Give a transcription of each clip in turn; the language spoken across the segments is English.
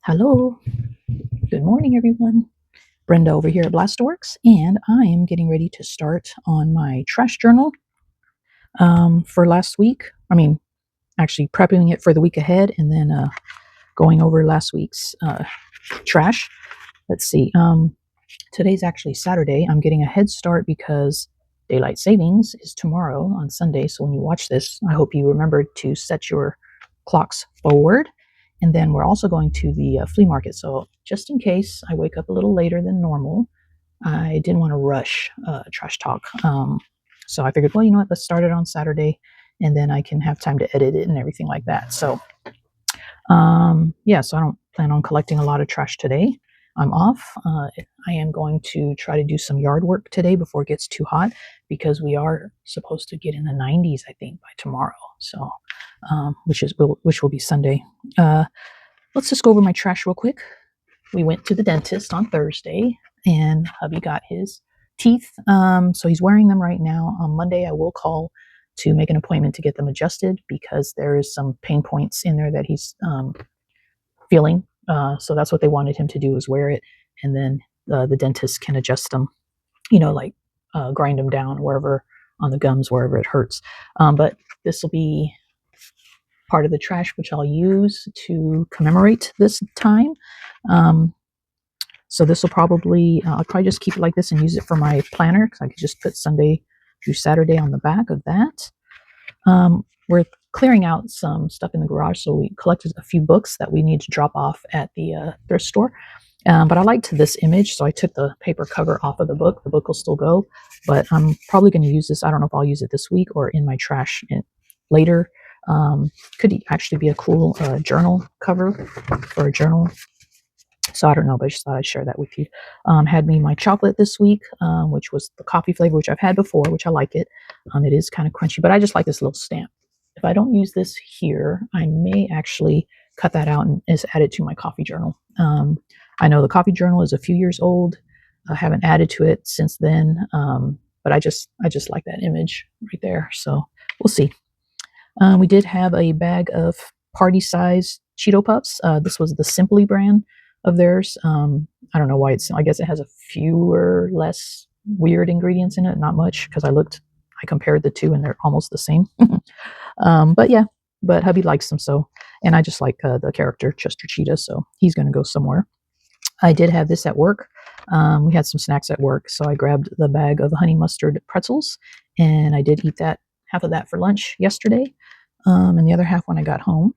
Hello, good morning, everyone. Brenda over here at Blasterworks, and I am getting ready to start on my trash journal for last week. Actually prepping it for the week ahead, and then going over last week's trash. Let's see. Today's actually Saturday. I'm getting a head start because daylight savings is tomorrow on Sunday. So when you watch this, I hope you remember to set your clocks forward. And then we're also going to the flea market. So just in case I wake up a little later than normal, I didn't want to rush Trash Talk. So I figured, well, you know what, let's start it on Saturday, and then I can have time to edit it and everything like that. So so I don't plan on collecting a lot of trash today. I'm off. I am going to try to do some yard work today before it gets too hot, because we are supposed to get in the 90s, I think, by tomorrow. So, which will be Sunday. Let's just go over my trash real quick. We went to the dentist on Thursday, and hubby got his teeth. So he's wearing them right now. On Monday, I will call to make an appointment to get them adjusted, because there is some pain points in there that he's feeling. So that's what they wanted him to do, is wear it, and then the dentist can adjust them, like grind them down wherever on the gums, wherever it hurts. But this will be part of the trash, which I'll use to commemorate this time. So this will I'll probably just keep it like this and use it for my planner, because I could just put Sunday through Saturday on the back of that. We're clearing out some stuff in the garage, so we collected a few books that we need to drop off at the thrift store. But I liked this image, so I took the paper cover off of the book. The book will still go, but I'm probably going to use this. I don't know if I'll use it this week or in my trash later. Could actually be a cool journal cover for a journal. So I don't know, but I just thought I'd share that with you. Had me my chocolate this week, which was the coffee flavor, which I've had before, which I like it. It is kind of crunchy, but I just like this little stamp. If I don't use this here, I may actually cut that out and just add it to my coffee journal. I know the coffee journal is a few years old. I haven't added to it since then, but I just like that image right there. So we'll see. We did have a bag of party size Cheeto Puffs. This was the Simply brand of theirs. I don't know why I guess it has a fewer, less weird ingredients in it. Not much, because I compared the two and they're almost the same. But hubby likes them, so, and I just like the character Chester Cheetah, so he's going to go somewhere. I did have this at work. We had some snacks at work, so I grabbed the bag of honey mustard pretzels, and I did eat half of that for lunch yesterday, and the other half when I got home.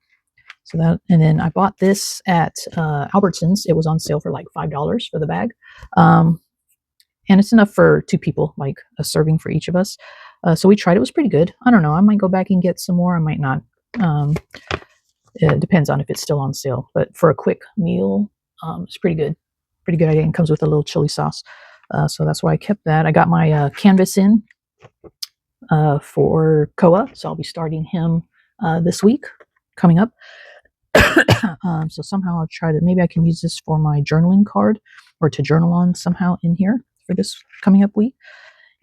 And then I bought this at Albertsons. It was on sale for like $5 for the bag. And it's enough for two people, like a serving for each of us. So we tried. It was pretty good. I don't know. I might go back and get some more. I might not. It depends on if it's still on sale. But for a quick meal, it's pretty good. Pretty good idea. And comes with a little chili sauce. So that's why I kept that. I got my canvas in for Koa. So I'll be starting him this week coming up. So somehow I'll try to, maybe I can use this for my journaling card, or to journal on somehow in here for this coming up week.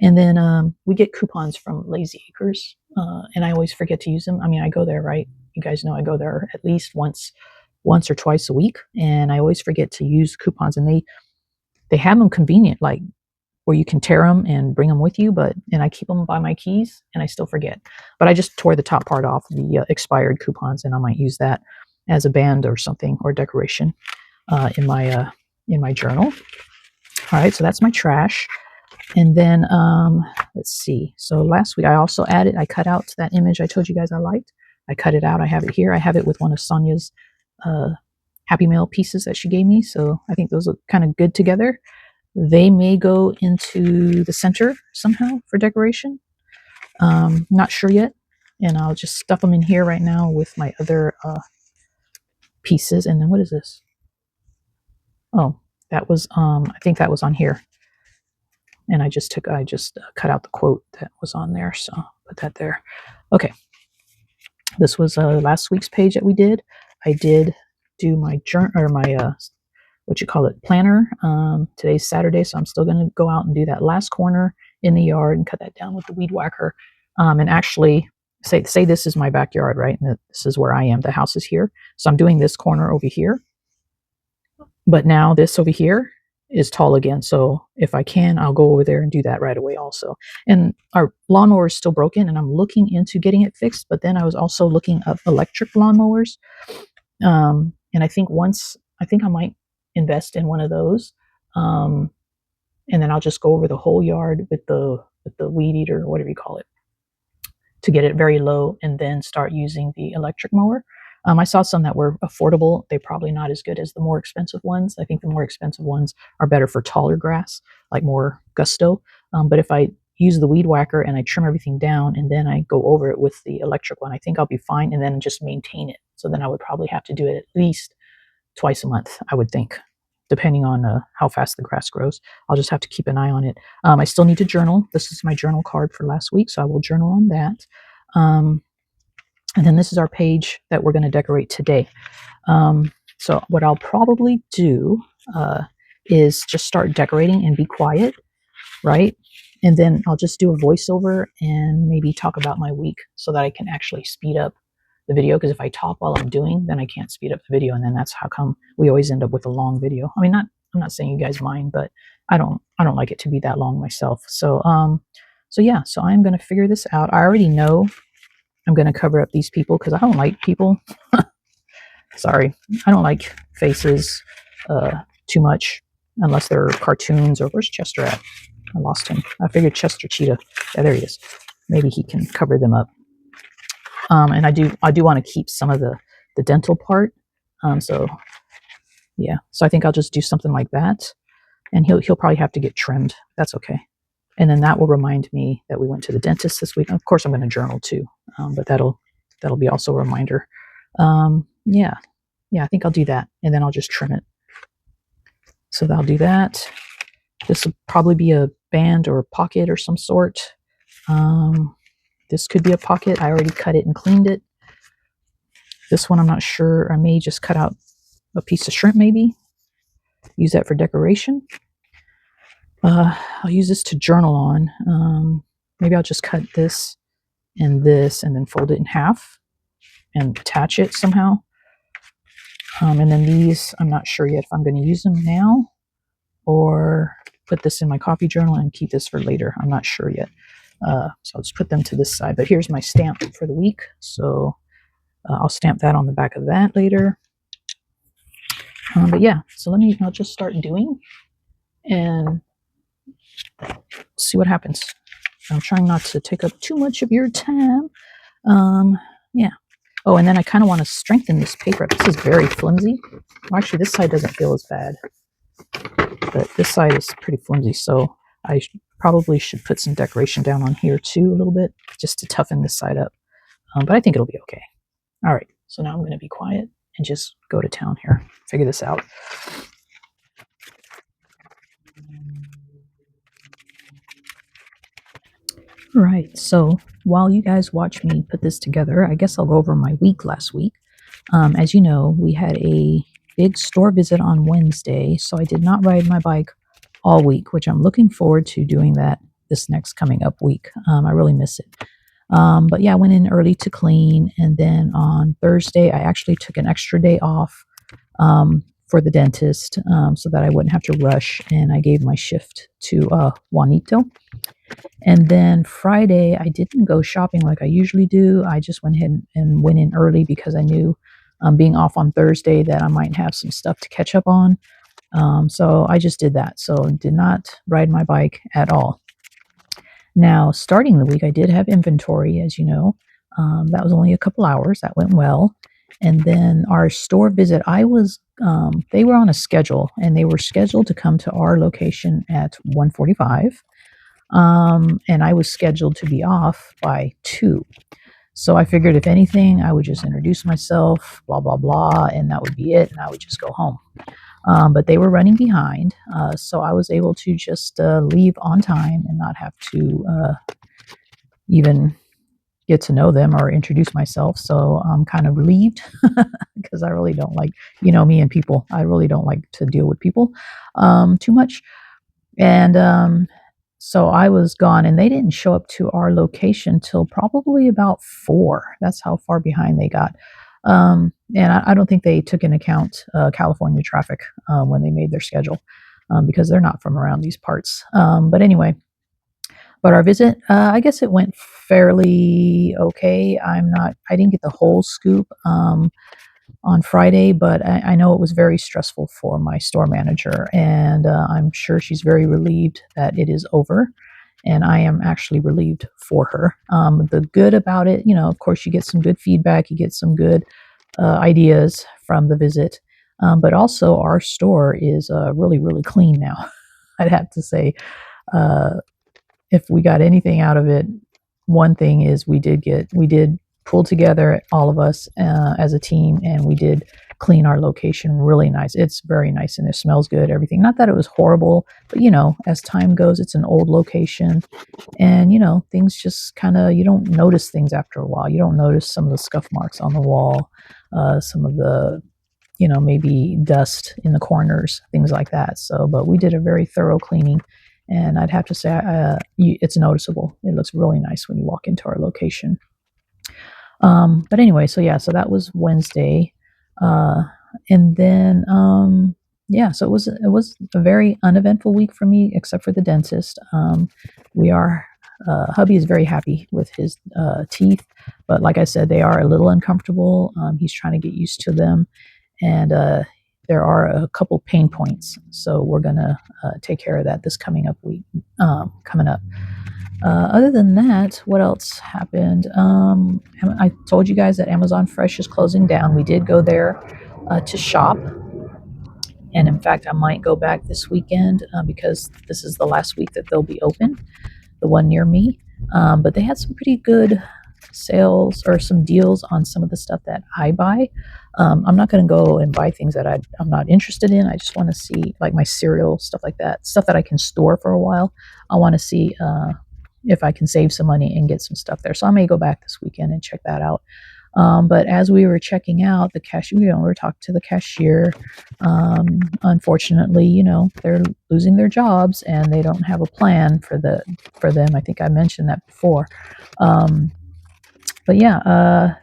And then we get coupons from Lazy Acres, and I always forget to use them. I mean, I go there, right? You guys know I go there at least once or twice a week, and I always forget to use coupons. And they have them convenient, like where you can tear them and bring them with you, and I keep them by my keys, and I still forget. But I just tore the top part off the expired coupons, and I might use that as a band or something, or decoration in my journal. All right, so that's my trash. And then let's see. So last week I cut out that image I told you guys I liked. I cut it out. I have it here. I have it with one of Sonia's Happy Mail pieces that she gave me. So I think those look kind of good together. They may go into the center somehow for decoration. Not sure yet. And I'll just stuff them in here right now with my other pieces. And then what is this? Oh, that was I think that was on here, and I just cut out the quote that was on there, so put that there. Okay, this was last week's page that we did. I did do my journal, or my planner. Today's Saturday, so I'm still going to go out and do that last corner in the yard and cut that down with the weed whacker, and actually say this is my backyard, right? And this is where I am. The house is here. So I'm doing this corner over here. But now this over here is tall again. So if I can, I'll go over there and do that right away also. And our lawnmower is still broken and I'm looking into getting it fixed. But then I was also looking up electric lawnmowers. And I think I might invest in one of those. Um, and then I'll just go over the whole yard with the weed eater or whatever you call it to get it very low and then start using the electric mower. I saw some that were affordable. They're probably not as good as the more expensive ones. I think the more expensive ones are better for taller grass, like more gusto. But if I use the weed whacker and I trim everything down and then I go over it with the electric one, I think I'll be fine and then just maintain it. So then I would probably have to do it at least twice a month, I would think, depending on how fast the grass grows. I'll just have to keep an eye on it. I still need to journal. This is my journal card for last week, so I will journal on that. And then this is our page that we're going to decorate today. So what I'll probably do is just start decorating and be quiet, right? And then I'll just do a voiceover and maybe talk about my week so that I can actually speed up the video. Because if I talk while I'm doing, then I can't speed up the video, and then that's how come we always end up with a long video. I mean, I'm not saying you guys mind, but I don't like it to be that long myself. So yeah, so I'm gonna figure this out. I already know I'm gonna cover up these people because I don't like people. Sorry, I don't like faces too much unless they're cartoons. Or where's Chester at? I lost him. I figured Chester Cheetah. Yeah, there he is. Maybe he can cover them up. And I do want to keep some of the dental part. So yeah, so I think I'll just do something like that, and he'll probably have to get trimmed. That's okay. And then that will remind me that we went to the dentist this week. Of course, I'm going to journal too, but that'll be also a reminder. Yeah, I think I'll do that, and then I'll just trim it. So I'll do that. This will probably be a band or a pocket or some sort. This could be a pocket. I already cut it and cleaned it. This one, I'm not sure. I may just cut out a piece of shrimp, maybe. Use that for decoration. I'll use this to journal on. Maybe I'll just cut this and then fold it in half and attach it somehow. And then these, I'm not sure yet if I'm going to use them now or put this in my coffee journal and keep this for later. I'm not sure yet. So I'll just put them to this side. But here's my stamp for the week. So I'll stamp that on the back of that later. But yeah, so I'll just start doing and see what happens. I'm trying not to take up too much of your time. Yeah. Oh, and then I kind of want to strengthen this paper. This is very flimsy. Well, actually, this side doesn't feel as bad, but this side is pretty flimsy. So I probably should put some decoration down on here too a little bit just to toughen this side up. But I think it'll be okay. All right. So now I'm going to be quiet and just go to town here, figure this out. Right, so while you guys watch me put this together, I guess I'll go over my week last week. As you know, we had a big store visit on Wednesday, so I did not ride my bike all week, which I'm looking forward to doing that this next coming up week. I really miss it. But yeah, I went in early to clean, and then on Thursday, I actually took an extra day off for the dentist so that I wouldn't have to rush, and I gave my shift to Juanito. And then Friday, I didn't go shopping like I usually do. I just went ahead and went in early because I knew being off on Thursday that I might have some stuff to catch up on. So I just did that. So did not ride my bike at all. Now, starting the week, I did have inventory, as you know. That was only a couple hours. That went well. And then our store visit, they were on a schedule, and they were scheduled to come to our location at 1:45. And I was scheduled to be off by 2. So I figured if anything, I would just introduce myself, blah, blah, blah, and that would be it, and I would just go home. But they were running behind, so I was able to just leave on time and not have to even get to know them or introduce myself. So I'm kind of relieved because I really don't like, me and people. I really don't like to deal with people too much. And so I was gone, and they didn't show up to our location till probably about 4. That's how far behind they got. and I don't think they took into account California traffic when they made their schedule, because they're not from around these parts. But anyway, but our visit, I guess it went fairly okay. I didn't get the whole scoop on Friday, but I know it was very stressful for my store manager, and I'm sure she's very relieved that it is over. And I am actually relieved for her. The good about it, of course, you get some good feedback, you get some good ideas from the visit, but also our store is really, really clean now. I'd have to say, uh, if we got anything out of it, one thing is we did pull together, all of us as a team, and we did clean our location really nice. It's very nice and it smells good, everything. Not that it was horrible, but as time goes, it's an old location, and things just kind of, you don't notice things after a while. You don't notice some of the scuff marks on the wall, some of the maybe dust in the corners, things like that. So, but we did a very thorough cleaning, and I'd have to say it's noticeable. It looks really nice when you walk into our location. But anyway, so yeah, so that was Wednesday, uh, and then yeah, so it was a very uneventful week for me, except for the dentist. We are. Hubby is very happy with his teeth, but like I said, they are a little uncomfortable. He's trying to get used to them, and there are a couple pain points. So we're gonna take care of that this coming up week. Coming up. Other than that, what else happened? I told you guys that Amazon Fresh is closing down. We did go there to shop, and in fact, I might go back this weekend because this is the last week that they'll be open, the one near me. But they had some pretty good sales or some deals on some of the stuff that I buy. I'm not going to go and buy things that I'm not interested in. I just want to see, like, my cereal, stuff like that, stuff that I can store for a while. I want to see if I can save some money and get some stuff there. So I may go back this weekend and check that out. But as we were checking out, the cashier, we were talking to the cashier. Unfortunately, they're losing their jobs and they don't have a plan for them. I think I mentioned that before. But yeah,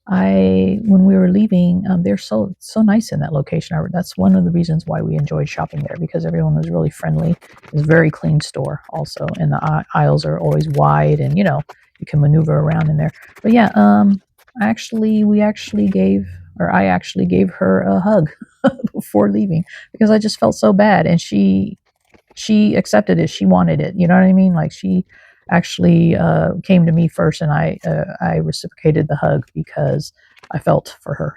I when we were leaving, they're so nice in that location. That's one of the reasons why we enjoyed shopping there, because everyone was really friendly. It's a very clean store also, and the aisles are always wide, and you can maneuver around in there. But yeah, I actually gave her a hug before leaving because I just felt so bad, and she accepted it. She wanted it. You know what I mean? Like, she actually came to me first, and I reciprocated the hug because I felt for her.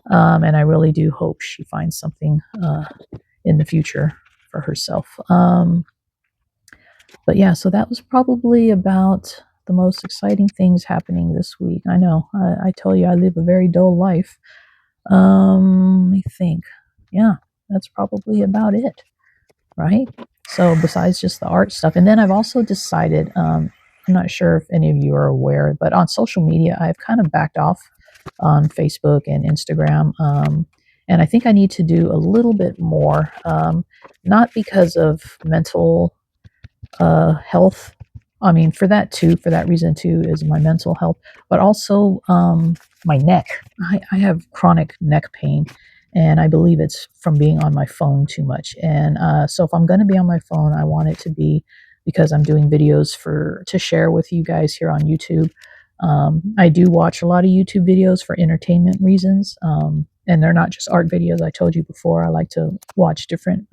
And I really do hope she finds something in the future for herself. But yeah, so that was probably about the most exciting things happening this week. I know. I tell you, I live a very dull life. Let me think. Yeah, that's probably about it, right? So besides just the art stuff, and then I've also decided, I'm not sure if any of you are aware, but on social media, I've kind of backed off on Facebook and Instagram. And I think I need to do a little bit more, not because of mental health. I mean, for that reason too, is my mental health, but also my neck. I have chronic neck pain, and I believe it's from being on my phone too much. And so, if I'm going to be on my phone, I want it to be because I'm doing videos to share with you guys here on YouTube. I do watch a lot of YouTube videos for entertainment reasons, and they're not just art videos. I told you before, I like to watch different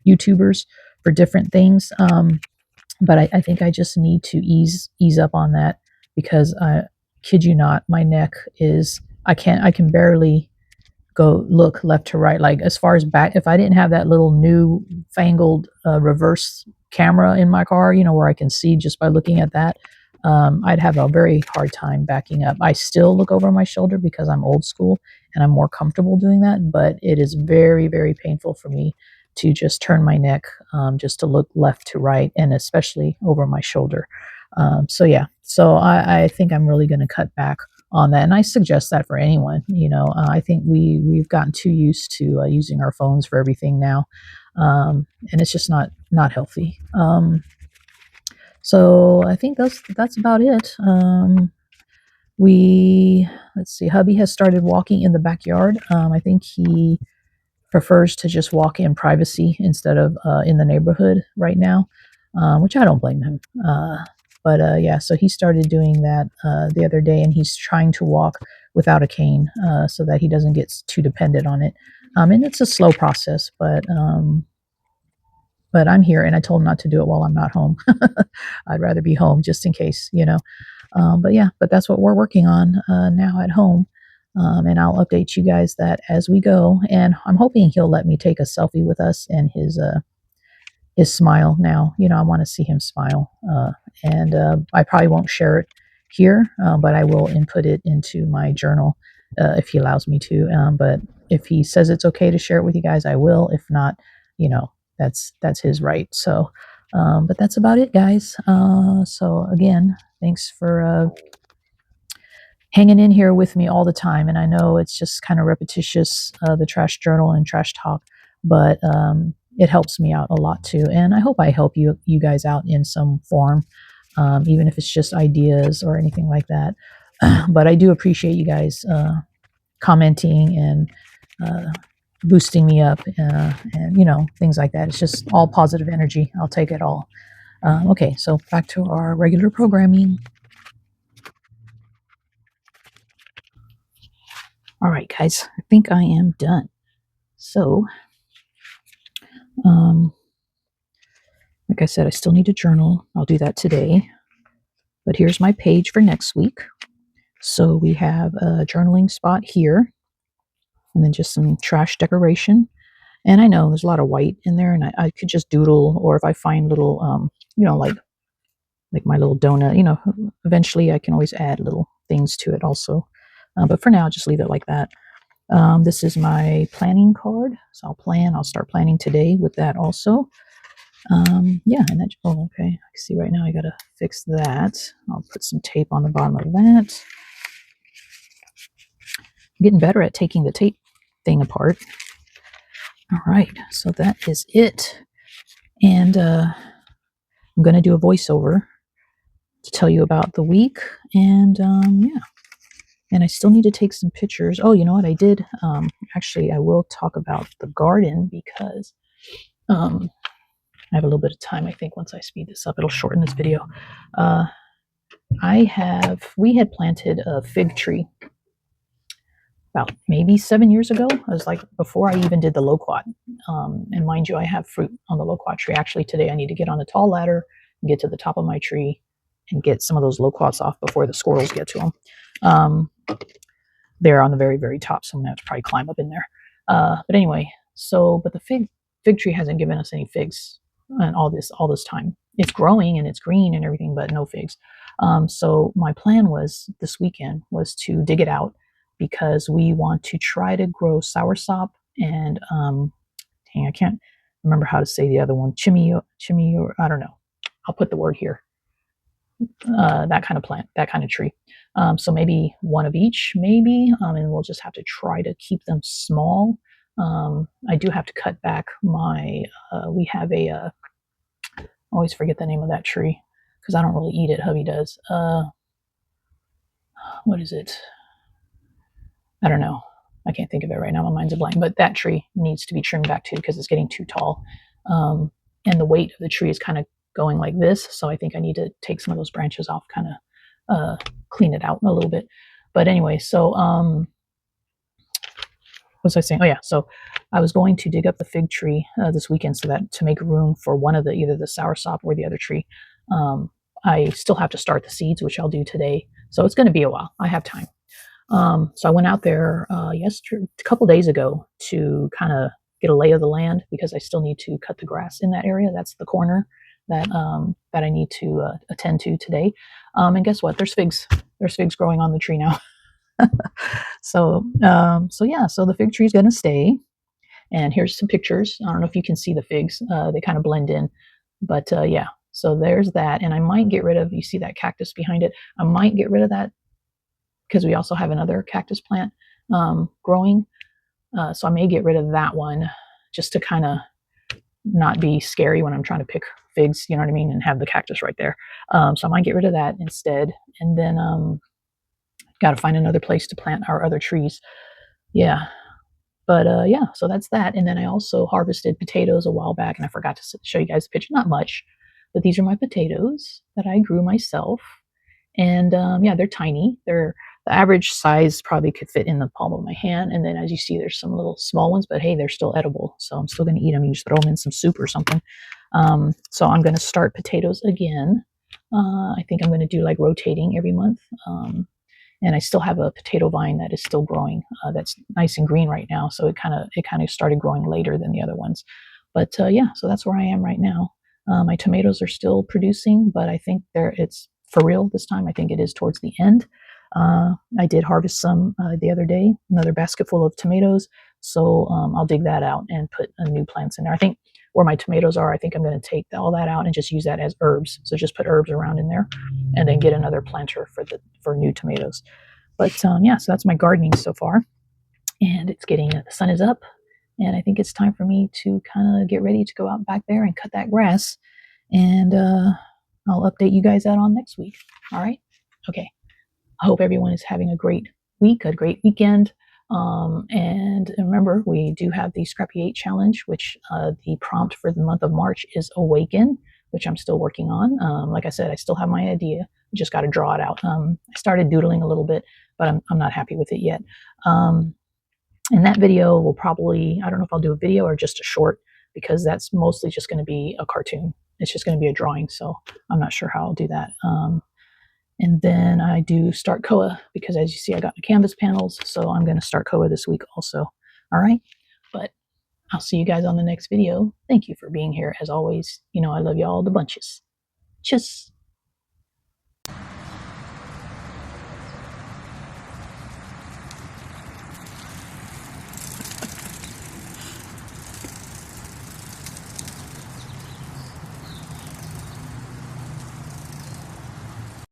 YouTubers for different things. But I think I just need to ease up on that because I kid you not, my neck is I can barely go look left to right. Like, as far as back, if I didn't have that little new fangled reverse camera in my car, where I can see just by looking at that, I'd have a very hard time backing up. I still look over my shoulder because I'm old school and I'm more comfortable doing that, but it is very, very painful for me to just turn my neck, just to look left to right, and especially over my shoulder. So yeah, so I think I'm really going to cut back on that, and I suggest that for anyone. I think we've gotten too used to using our phones for everything now, and it's just not healthy. So I think that's about it. let's see, hubby has started walking in the backyard. I think he prefers to just walk in privacy instead of in the neighborhood right now, which I don't blame him. But yeah, so he started doing that the other day, and he's trying to walk without a cane so that he doesn't get too dependent on it. And it's a slow process, but I'm here, and I told him not to do it while I'm not home. I'd rather be home just in case, you know. But yeah, but that's what we're working on now at home. And I'll update you guys that as we go. And I'm hoping he'll let me take a selfie with us and his smile now. You know, I want to see him smile. And I probably won't share it here, but I will input it into my journal if he allows me to. But if he says it's okay to share it with you guys, I will. If not, you know, that's his right. So, but that's about it, guys. So again, thanks for hanging in here with me all the time. And I know it's just kind of repetitious, the trash journal and trash talk, but it helps me out a lot too. And I hope I help you guys out in some form, even if it's just ideas or anything like that. But I do appreciate you guys commenting and boosting me up, and you know, things like that. It's just all positive energy. I'll take it all. Okay, so back to our regular programming. All right, guys, I think I am done. So, like I said, I still need a journal. I'll do that today. But here's my page for next week. So we have a journaling spot here, and then just some trash decoration. And I know there's a lot of white in there, and I could just doodle, or if I find little, you know, like my little donut, you know, eventually I can always add little things to it also. But for now, I'll just leave it like that. This is my planning card. So I'll start planning today with that also. Yeah, and that, oh, okay. I see right now I gotta fix that. I'll put some tape on the bottom of that. I'm getting better at taking the tape thing apart. All right, so that is it. And I'm gonna do a voiceover to tell you about the week. And yeah, and I still need to take some pictures. Oh, you know what I did? Actually, I will talk about the garden because I have a little bit of time. I think once I speed this up, it'll shorten this video. We had planted a fig tree about maybe 7 years ago. It was like before I even did the loquat. And mind you, I have fruit on the loquat tree. Actually, today I need to get on a tall ladder and get to the top of my tree and get some of those loquats off before the squirrels get to them. They're on the very, very top, so I'm gonna have to probably climb up in there. But anyway, but the fig tree hasn't given us any figs and all this time. It's growing and it's green and everything, but no figs. So my plan was this weekend was to dig it out because we want to try to grow soursop and dang, I can't remember how to say the other one. Chimmy, or I don't know. I'll put the word here. That kind of plant, that kind of tree. So maybe one of each, maybe, and we'll just have to try to keep them small. I do have to cut back my. We have a. I always forget the name of that tree because I don't really eat it. Hubby does. What is it? I don't know. I can't think of it right now. My mind's a blank. But that tree needs to be trimmed back too because it's getting too tall, and the weight of the tree is kind of going like this. So I think I need to take some of those branches off, kind of clean it out a little bit. But anyway, so what was I saying? Oh yeah, so I was going to dig up the fig tree this weekend so that to make room for one of either the soursop or the other tree. I still have to start the seeds, which I'll do today. So it's going to be a while. I have time. So I went out there a couple days ago to kind of get a lay of the land because I still need to cut the grass in that area. That's the corner that I need to attend to today. And guess what? There's figs. There's figs growing on the tree now. So yeah. So the fig tree is going to stay. And here's some pictures. I don't know if you can see the figs. They kind of blend in, but yeah. So there's that. And I might get rid of. You see that cactus behind it? I might get rid of that because we also have another cactus plant growing. So I may get rid of that one just to kind of not be scary when I'm trying to pick figs, you know what I mean, and have the cactus right there. So I might get rid of that instead. And then got to find another place to plant our other trees. Yeah. But yeah, so that's that. And then I also harvested potatoes a while back, and I forgot to show you guys a picture. Not much, but these are my potatoes that I grew myself. And yeah, they're tiny. They're the average size probably could fit in the palm of my hand. And then as you see, there's some little small ones, but hey, they're still edible. So I'm still going to eat them. You just throw them in some soup or something. So I'm going to start potatoes again. I think I'm going to do like rotating every month. And I still have a potato vine that is still growing. That's nice and green right now. So it kind of started growing later than the other ones. But yeah, so that's where I am right now. My tomatoes are still producing, but I think it's for real this time. I think it is towards the end. I did harvest some the other day, another basket full of tomatoes. So I'll dig that out and put new plants in there. I think where my tomatoes are, I think I'm going to take all that out and just use that as herbs. So just put herbs around in there, and then get another planter for new tomatoes. But yeah, so that's my gardening so far, and it's getting the sun is up, and I think it's time for me to kind of get ready to go out back there and cut that grass, and I'll update you guys out on next week. All right, okay. I hope everyone is having a great week, a great weekend. And remember, we do have the Scrappy 8 challenge, which the prompt for the month of March is Awaken, which I'm still working on. Like I said, I still have my idea. I just got to draw it out. I started doodling a little bit, but I'm not happy with it yet. And that video will probably, I don't know if I'll do a video or just a short, because that's mostly just going to be a cartoon. It's just going to be a drawing. So I'm not sure how I'll do that. And then I do start Koa because, as you see, I got the canvas panels. So I'm going to start Koa this week also. All right. But I'll see you guys on the next video. Thank you for being here. As always, you know, I love you all the bunches. Tschüss.